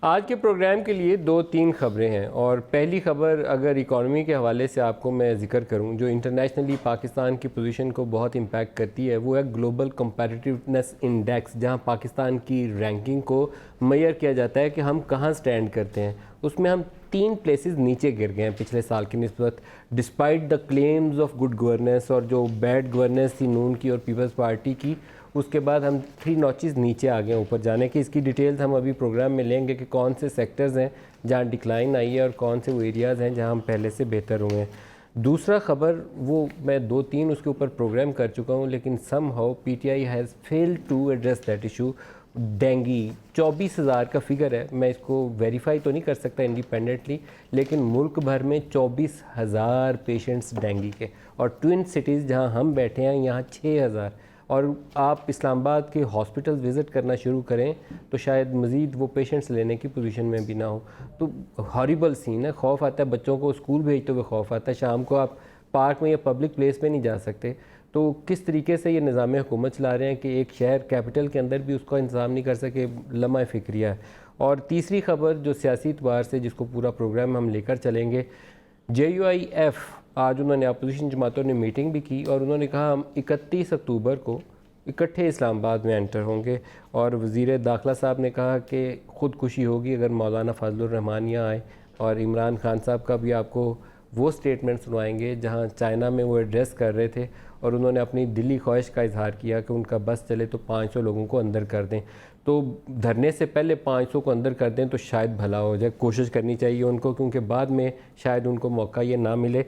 आज के प्रोग्राम के लिए दो तीन खबरें हैं और पहली खबर अगर इकॉनमी के हवाले से आपको मैं ज़िक्र करूं जो इंटरनेशनली पाकिस्तान की पोजीशन को बहुत इम्पैक्ट करती है वो है ग्लोबल कंपैटिटिवनेस इंडेक्स, जहां पाकिस्तान की रैंकिंग को मेजर किया जाता है कि हम कहां स्टैंड करते हैं। उसमें हम 3 प्लेसेस नीचे गिर गए हैं पिछले साल की निस्बत, despite the claims of good governance. और जो बैड गवर्नेंस थी नून की और पीपल्स पार्टी की, उसके बाद हम 3 नॉचेस नीचे आ गए ऊपर जाने की। इसकी डिटेल्स हम अभी प्रोग्राम में लेंगे कि कौन से सेक्टर्स हैं जहां डिक्लाइन आई है और कौन से वो एरियाज़ हैं जहां हम पहले से बेहतर हुए हैं। दूसरा खबर वो मैं 2-3 उसके ऊपर प्रोग्राम कर चुका हूं, लेकिन somehow PTI has failed to address that issue. Dengue 24,000 का फिगर है, मैं इसको वेरीफाई तो नहीं कर सकता इंडिपेंडेंटली, लेकिन मुल्क भर में 24,000 पेशेंट्स डेंगी के, और ट्विन सिटीज़ जहां हम बैठे हैं यहाँ 6,000। और आप इस्लामाबाद के हॉस्पिटल विज़िट करना शुरू करें तो शायद मज़ीद वो पेशेंट्स लेने की पोजीशन में भी ना हो। तो हॉरिबल सीन है, खौफ आता है, बच्चों को स्कूल भेजते हुए खौफ आता है, शाम को आप पार्क में या पब्लिक प्लेस में नहीं जा सकते। तो किस तरीके से ये निज़ाम हुकूमत चला रहे हैं कि एक शहर कैपिटल के अंदर भी उसका इंतज़ाम नहीं कर सके, लम्हा फ़िक्रिया है। और तीसरी खबर जो सियासी एतबार से जिसको पूरा प्रोग्राम हम लेकर चलेंगे, JUIF आज उन्होंने अपोजिशन जमातों ने मीटिंग भी की और उन्होंने कहा हम 31 अक्टूबर को इकट्ठे इस्लामाबाद में एंटर होंगे। और वज़ीर दाखिला साहब ने कहा कि ख़ुदकुशी होगी अगर मौलाना फजलुर रहमान यहाँ आए। और इमरान खान साहब का भी आपको वो स्टेटमेंट सुनवाएंगे जहाँ चाइना में वो एड्रेस कर रहे थे और उन्होंने अपनी दिली ख्वाहिश का इजहार किया कि उनका बस चले तो 500 लोगों को अंदर कर दें। तो धरने से पहले 500 को अंदर कर दें तो शायद भला हो जाए, कोशिश करनी चाहिए उनको, क्योंकि बाद में शायद उनको मौका ये ना मिले।